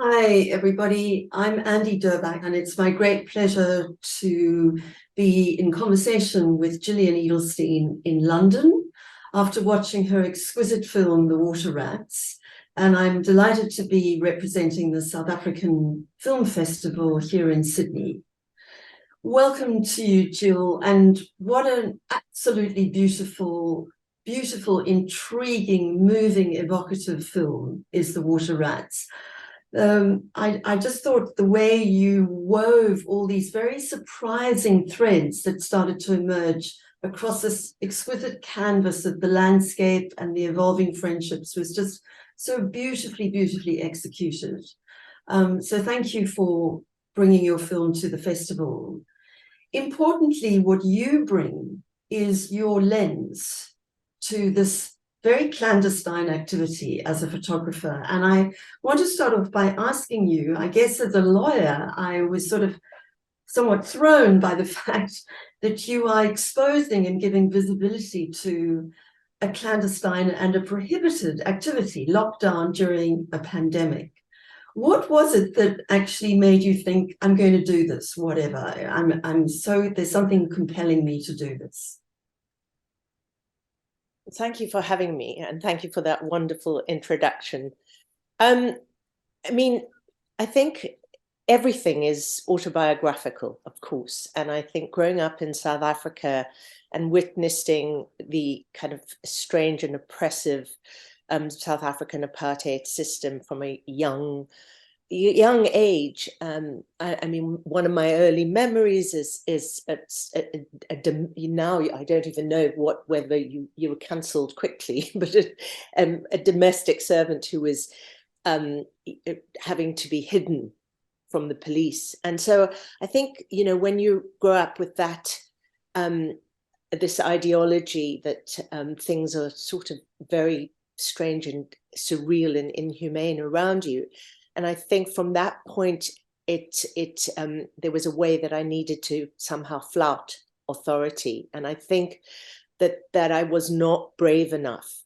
Hi, everybody. I'm Andy Durbach, and it's my great pleasure to be in conversation with Jillian Edelstein in London after watching her exquisite film, The Water Rats. And I'm delighted to be representing the South African Film Festival here in Sydney. Welcome to you, Jill, and what an absolutely beautiful, intriguing, moving, evocative film is The Water Rats. I just thought the way you wove all these very surprising threads that started to emerge across this exquisite canvas of the landscape and the evolving friendships was just so beautifully executed. So thank you for bringing your film to the festival. Importantly, what you bring is your lens to this very clandestine activity as a photographer. And I want to start off by asking you, I guess as a lawyer, I was sort of somewhat thrown by the fact that you are exposing and giving visibility to a clandestine and a prohibited activity locked down during a pandemic. What was it that actually made you think, I'm going to do this, whatever? There's something compelling me to do this. Thank you for having me, and thank you for that wonderful introduction. I mean, I think everything is autobiographical, of course, and I think growing up in South Africa and witnessing the kind of strange and oppressive South African apartheid system from a young age. I mean, one of my early memories is now I don't even know whether you were cancelled quickly, but a domestic servant who was having to be hidden from the police. And so I think, you know, when you grow up with that, this ideology that things are sort of very strange and surreal and inhumane around you. And I think from that point, there was a way that I needed to somehow flout authority. And I think that I was not brave enough,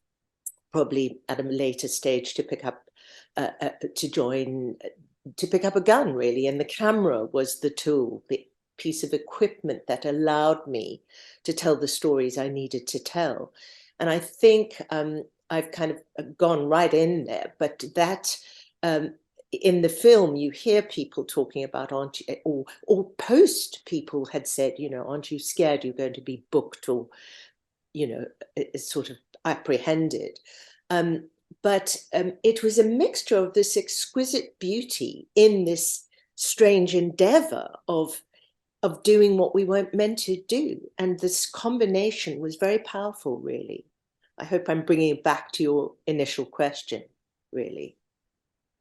probably at a later stage, to pick up to pick up a gun, really. And the camera was the tool, the piece of equipment that allowed me to tell the stories I needed to tell. And I think I've kind of gone right in there, but that in the film, you hear people talking about, aren't you, or post people had said, you know, aren't you scared you're going to be booked or, you know, sort of apprehended. But it was a mixture of this exquisite beauty in this strange endeavor of doing what we weren't meant to do. And this combination was very powerful, really. I hope I'm bringing it back to your initial question, really.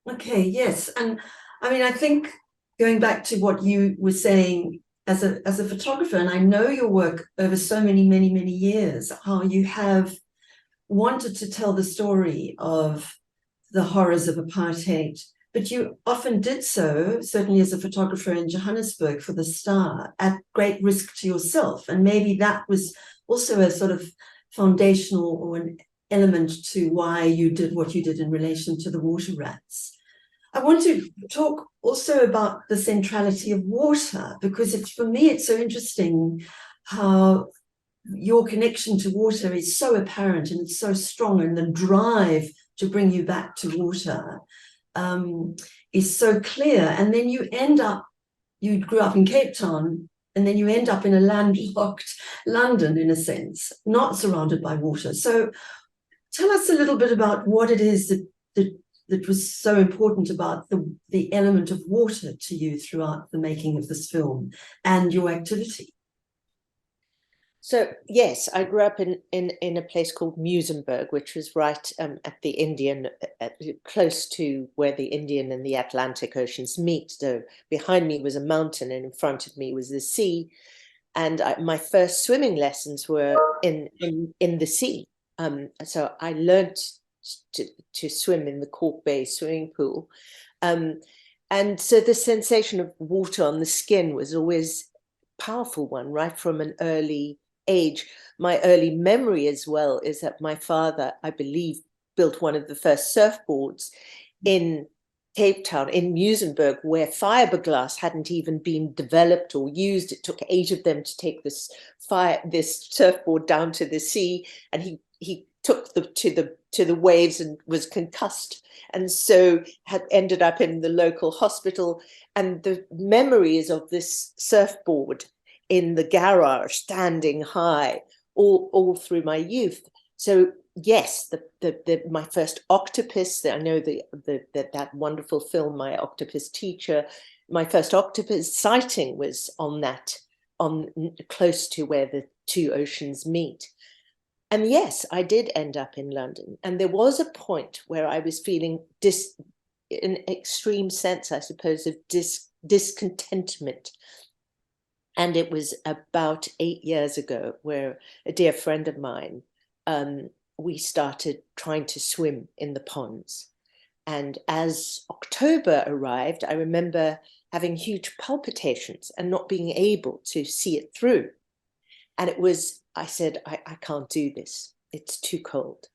Okay, yes. And I mean, I think going back to what you were saying as a photographer, and I know your work over so many years, how you have wanted to tell the story of the horrors of apartheid, but you often did so, certainly as a photographer in Johannesburg for the Star, at great risk to yourself. And maybe that was also a sort of foundational or an element to why you did what you did in relation to the water rats. I want to talk also about the centrality of water, because for me, it's so interesting how your connection to water is so apparent and it's so strong, and the drive to bring you back to water is so clear. And then you grew up in Cape Town, and then you end up in a landlocked London, in a sense, not surrounded by water. So tell us a little bit about what it is that was so important about the element of water to you throughout the making of this film and your activity. So yes, I grew up in a place called Muizenberg, which was right at the Indian, close to where the Indian and the Atlantic Oceans meet. So behind me was a mountain, and in front of me was the sea. And my first swimming lessons were in the sea. So I learned to swim in the Cork Bay swimming pool. And so the sensation of water on the skin was always a powerful one, right from an early age. My early memory as well is that my father, I believe, built one of the first surfboards in Cape Town, in Muizenberg, where fiberglass hadn't even been developed or used. It took 8 of them to take this surfboard down to the sea, and he took to the waves and was concussed, and so had ended up in the local hospital. And the memories of this surfboard in the garage, standing high, all through my youth. So yes, my first octopus. I know that wonderful film, My Octopus Teacher. My first octopus sighting was on close to where the two oceans meet. And yes, I did end up in London, and there was a point where I was feeling an extreme sense, I suppose, of discontentment. And it was about 8 years ago, where a dear friend of mine, we started trying to swim in the ponds. And as October arrived, I remember having huge palpitations and not being able to see it through. And I said, I can't do this. It's too cold.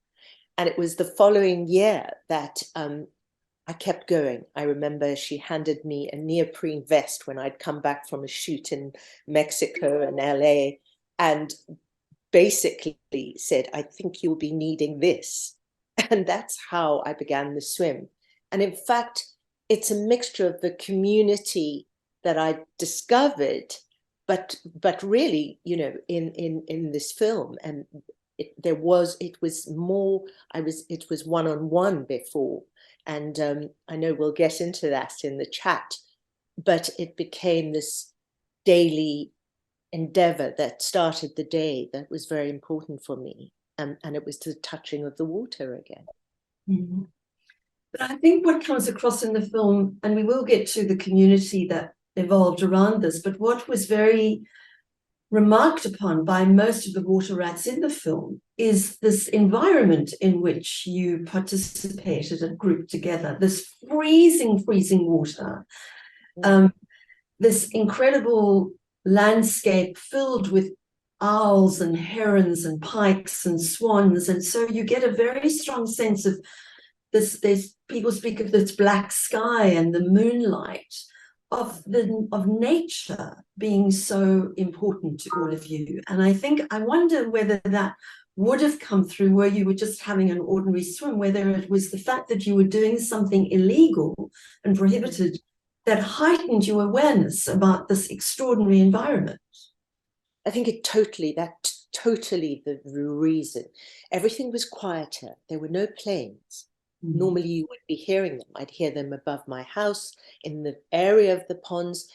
And it was the following year that I kept going. I remember she handed me a neoprene vest when I'd come back from a shoot in Mexico and LA, and basically said, I think you'll be needing this. And that's how I began the swim. And in fact, it's a mixture of the community that I discovered, but really, you know, in this film, and it was one-on-one before. And I know we'll get into that in the chat, but it became this daily endeavor that started the day that was very important for me. And it was the touching of the water again. Mm-hmm. But I think what comes across in the film, and we will get to the community that evolved around this, but what was very remarked upon by most of the water rats in the film is this environment in which you participated and grouped together, this freezing water, this incredible landscape filled with owls and herons and pikes and swans. And so you get a very strong sense of this. There's people speak of this black sky and the moonlight of nature being so important to all of you. And I wonder whether that would have come through where you were just having an ordinary swim, whether it was the fact that you were doing something illegal and prohibited that heightened your awareness about this extraordinary environment. I think that's totally the reason. Everything was quieter. There were no planes. Mm-hmm. Normally you would be hearing them. I'd hear them above my house in the area of the ponds.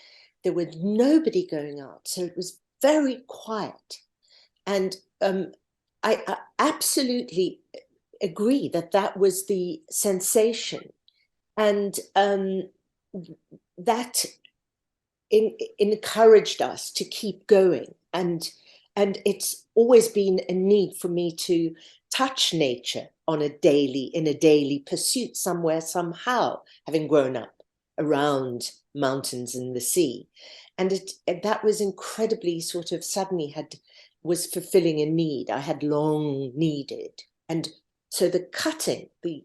There was nobody going out. So it was very quiet. And I absolutely agree that was the sensation. And that encouraged us to keep going. And it's always been a need for me to touch nature in a daily pursuit somewhere, somehow, having grown up around mountains and the sea. And that was incredibly sort of suddenly was fulfilling a need I had long needed. And so the cutting, the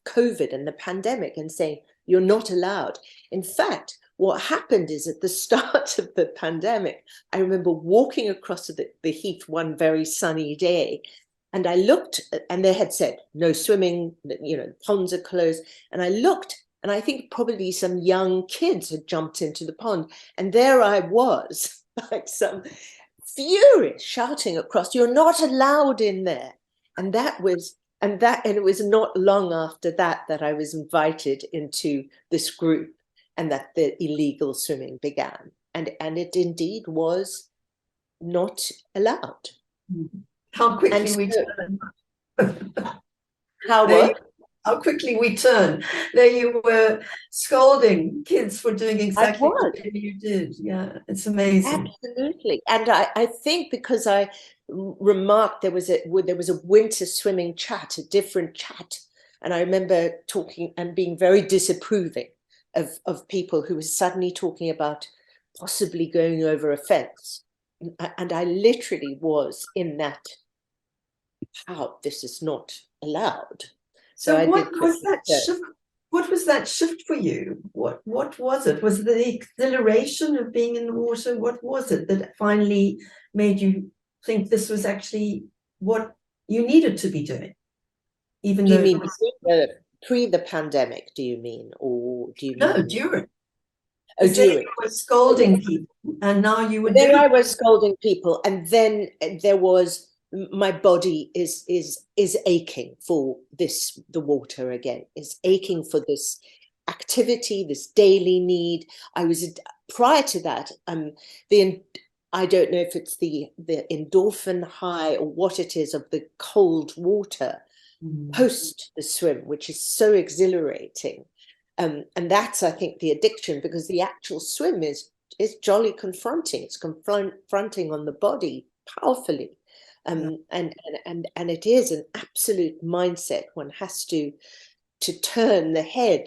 COVID and the pandemic, and saying, you're not allowed. In fact, what happened is at the start of the pandemic, I remember walking across the heath one very sunny day, and I looked, and they had said, no swimming, you know, ponds are closed. And I looked, and I think probably some young kids had jumped into the pond. And there I was, like some furious, shouting across, you're not allowed in there. And it was not long after that I was invited into this group, and that the illegal swimming began. And it indeed was not allowed. How quickly we turn. How quickly we turn. There you were scolding kids for doing exactly what you did. Yeah, it's amazing. Absolutely. And I think because I remarked there was a winter swimming chat, a different chat. And I remember talking and being very disapproving of people who were suddenly talking about possibly going over a fence. And I literally was in that, how this is not allowed. So what was that shift? what was that shift for you? What was it? Was it the exhilaration of being in the water? What was it that finally made you think this was actually what you needed to be doing? Even Do you though mean pre the pandemic, do you mean? Or do you no, mean during. oh, Because then during? you were scolding people, and now you were Then doing. I was scolding people, and then there was my body is aching for this, the water again, is aching for this activity, this daily need. I was prior to that, I don't know if it's the endorphin high or what it is of the cold water post the swim, which is so exhilarating. And that's, I think, the addiction, because the actual swim is jolly confronting. It's confronting on the body powerfully. And it is an absolute mindset. One has to turn the head,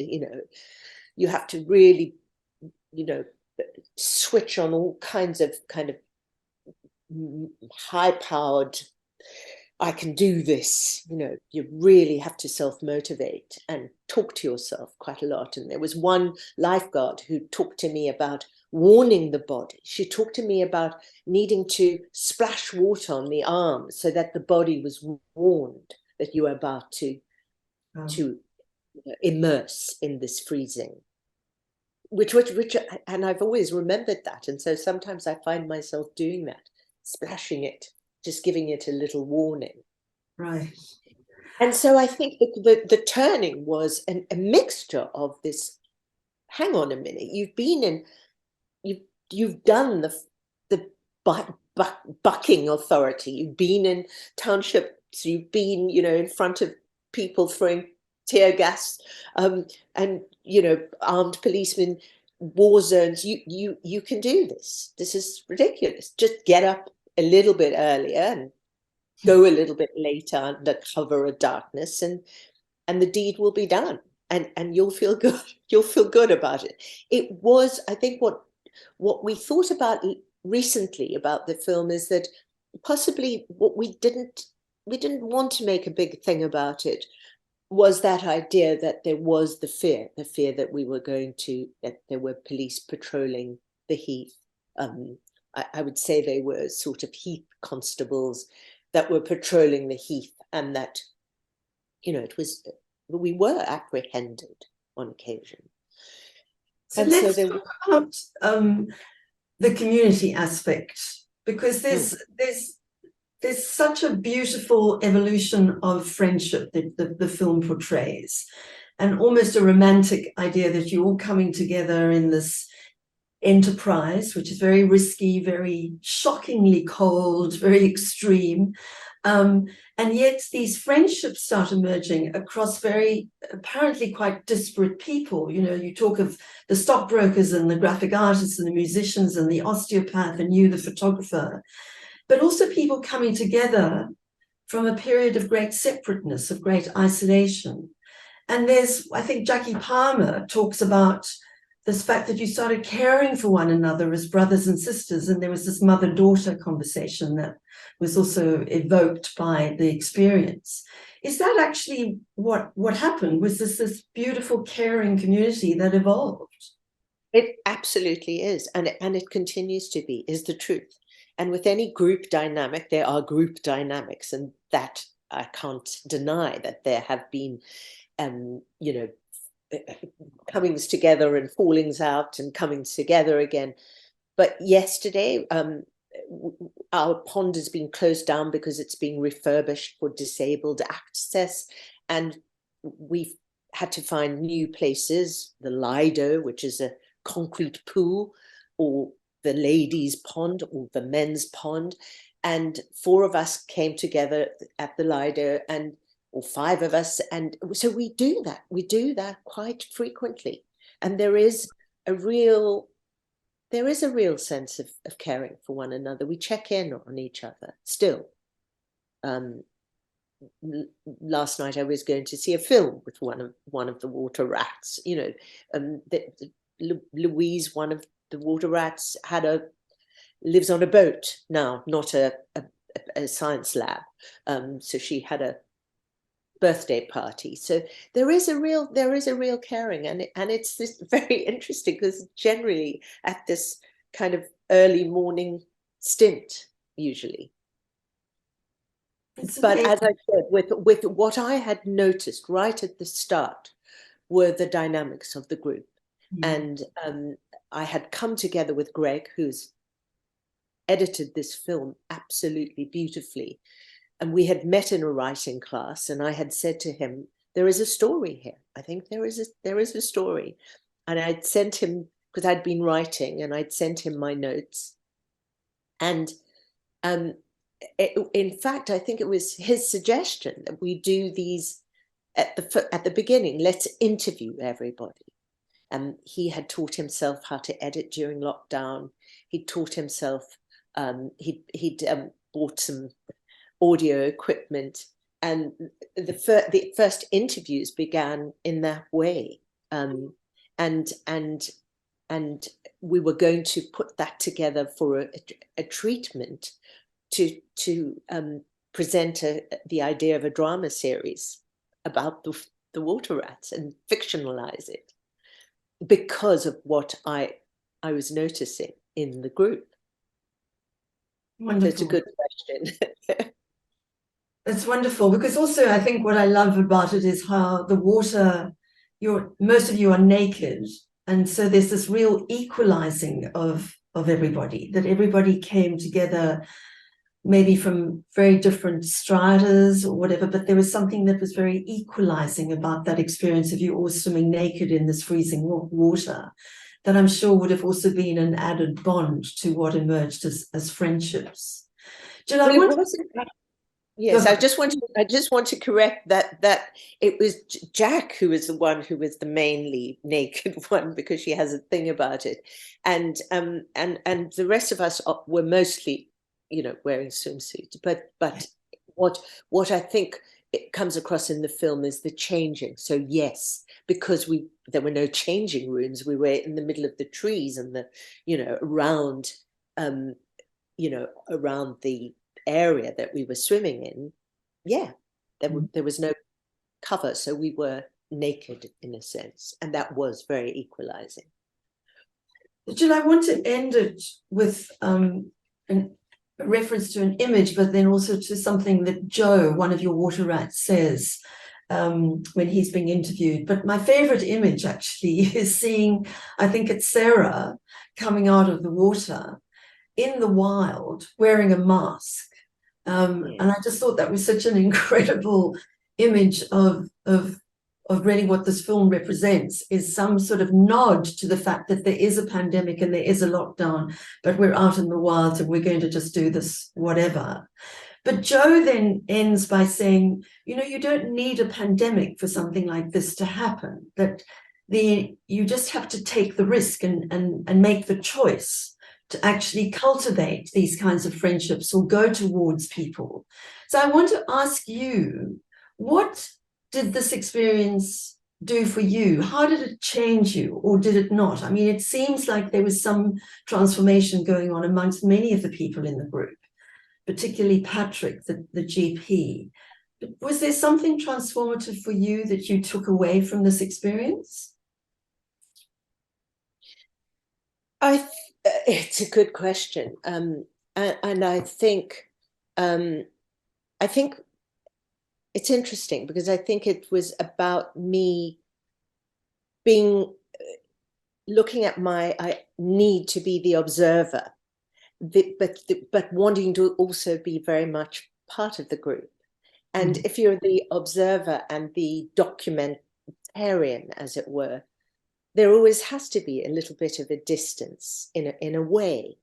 you have to really, switch on all kinds of kind of high-powered, I can do this, you really have to self-motivate and talk to yourself quite a lot. And there was one lifeguard who talked to me about warning the body. She talked to me about needing to splash water on the arm so that the body was warned that you are about to immerse in this freezing. Which, and I've always remembered that. And so sometimes I find myself doing that, splashing it, just giving it a little warning. Right. And so I think the turning was a mixture of this, hang on a minute, you've been in, you've done the bucking authority, you've been in townships, you've been, in front of people throwing tear gas, and, armed policemen, war zones, you can do this. This is ridiculous. Just get up a little bit earlier and go a little bit later under cover of darkness, and the deed will be done, and you'll feel good. You'll feel good about it. It was, I think, what we thought about recently about the film is that possibly what we didn't want to make a big thing about it was that idea that there was the fear that we were that there were police patrolling the heath. I would say they were sort of heath constables that were patrolling the heath, and that, we were apprehended on occasion. So let's talk about the community aspect, because there's such a beautiful evolution of friendship that the film portrays, and almost a romantic idea that you're all coming together in this enterprise, which is very risky, very shockingly cold, very extreme. And yet these friendships start emerging across very apparently quite disparate people. You talk of the stockbrokers and the graphic artists and the musicians and the osteopath and you, the photographer, but also people coming together from a period of great separateness, of great isolation. And I think Jackie Palmer talks about this fact that you started caring for one another as brothers and sisters, and there was this mother-daughter conversation that was also evoked by the experience. Is that actually what happened? Was this beautiful, caring community that evolved? It absolutely is, and it continues to be, is the truth. And with any group dynamic, there are group dynamics, and that I can't deny that there have been, comings together and fallings out and comings together again. But yesterday, our pond has been closed down because it's being refurbished for disabled access, and we've had to find new places, the Lido, which is a concrete pool, or the ladies' pond, or the men's pond. And 4 of us came together at the Lido, or 5 of us, and so we do that quite frequently. And there is a real sense of caring for one another. We check in on each other still. Last night I was going to see a film with one of the water rats. Louise, one of the water rats, lives on a boat now, not a science lab. So she had birthday party. So there is a real caring, and it's this very interesting because generally at this kind of early morning stint usually. But as I said, with what I had noticed right at the start were the dynamics of the group. And I had come together with Greg, who's edited this film absolutely beautifully. And we had met in a writing class, and I had said to him, there is a story here. I think there is a story. And I'd sent him, because I'd been writing, and I'd sent him my notes. And in fact, I think it was his suggestion that we do these at the beginning. Let's interview everybody. And he had taught himself how to edit during lockdown. He taught himself, he'd bought some audio equipment, and the first interviews began in that way. And we were going to put that together for a treatment to present the idea of a drama series about the water rats and fictionalize it, because of what I was noticing in the group. Wonderful. That's a good question. It's wonderful, because also I think what I love about it is how the water, most of you are naked, and so there's this real equalizing of everybody, that everybody came together maybe from very different stratas or whatever, but there was something that was very equalizing about that experience of you all swimming naked in this freezing water, that I'm sure would have also been an added bond to what emerged as friendships. Jill, Yes, I just want to correct that it was Jack who was the one who was the mainly naked one, because she has a thing about it, and the rest of us were mostly, wearing swimsuits. But what I think it comes across in the film is the changing. So yes, because there were no changing rooms, we were in the middle of the trees and around around the area that we were swimming in. There was no cover, so we were naked in a sense, and that was very equalizing. Jill, I want to end it with a reference to an image, but then also to something that Joe, one of your water rats, says when he's being interviewed. But my favorite image actually is seeing, I think it's Sarah coming out of the water in the wild wearing a mask. And I just thought that was such an incredible image of really what this film represents, is some sort of nod to the fact that there is a pandemic and there is a lockdown, but we're out in the wild and we're going to just do this whatever. But Joe then ends by saying, you don't need a pandemic for something like this to happen, that you just have to take the risk and make the choice to actually cultivate these kinds of friendships or go towards people. So I want to ask you, what did this experience do for you? How did it change you, or did it not? I mean, it seems like there was some transformation going on amongst many of the people in the group, particularly Patrick, the GP. But was there something transformative for you that you took away from this experience? It's a good question, and I think it's interesting, because I think it was about me looking at I need to be the observer, but wanting to also be very much part of the group. And if you're the observer and the documentarian, as it were, there always has to be a little bit of a distance in a way,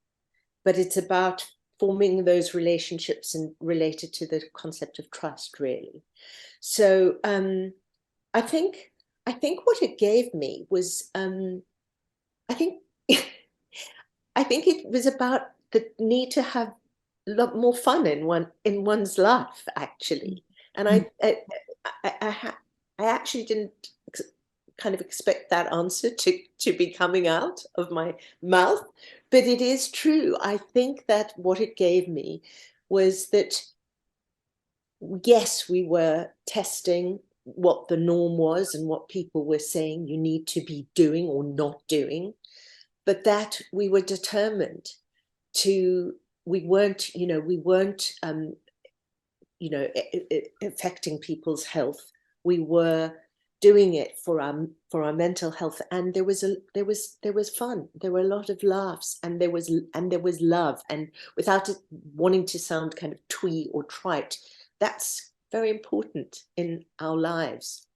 but it's about forming those relationships and related to the concept of trust, really. So I think what it gave me was I think it was about the need to have a lot more fun in one's life, actually. And I actually didn't kind of expect that answer to be coming out of my mouth, but it is true. I think that what it gave me was that yes, we were testing what the norm was and what people were saying you need to be doing or not doing, but that we were determined to, we weren't affecting people's health. We were doing it for our mental health, and there was fun. There were a lot of laughs, and there was love, and without it wanting to sound kind of twee or trite, that's very important in our lives.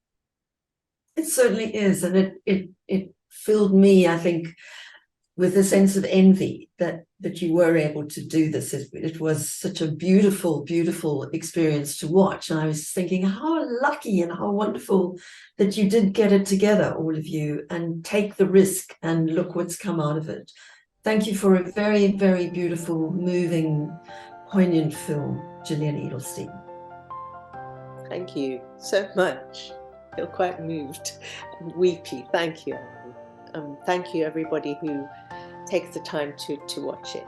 It certainly is, and it filled me, I think, with a sense of envy that you were able to do this. It was such a beautiful, beautiful experience to watch. And I was thinking how lucky and how wonderful that you did get it together, all of you, and take the risk, and look what's come out of it. Thank you for a very, very beautiful, moving, poignant film, Jillian Edelstein. Thank you so much. I feel quite moved and weepy. Thank you. Thank you, everybody who takes the time to watch it.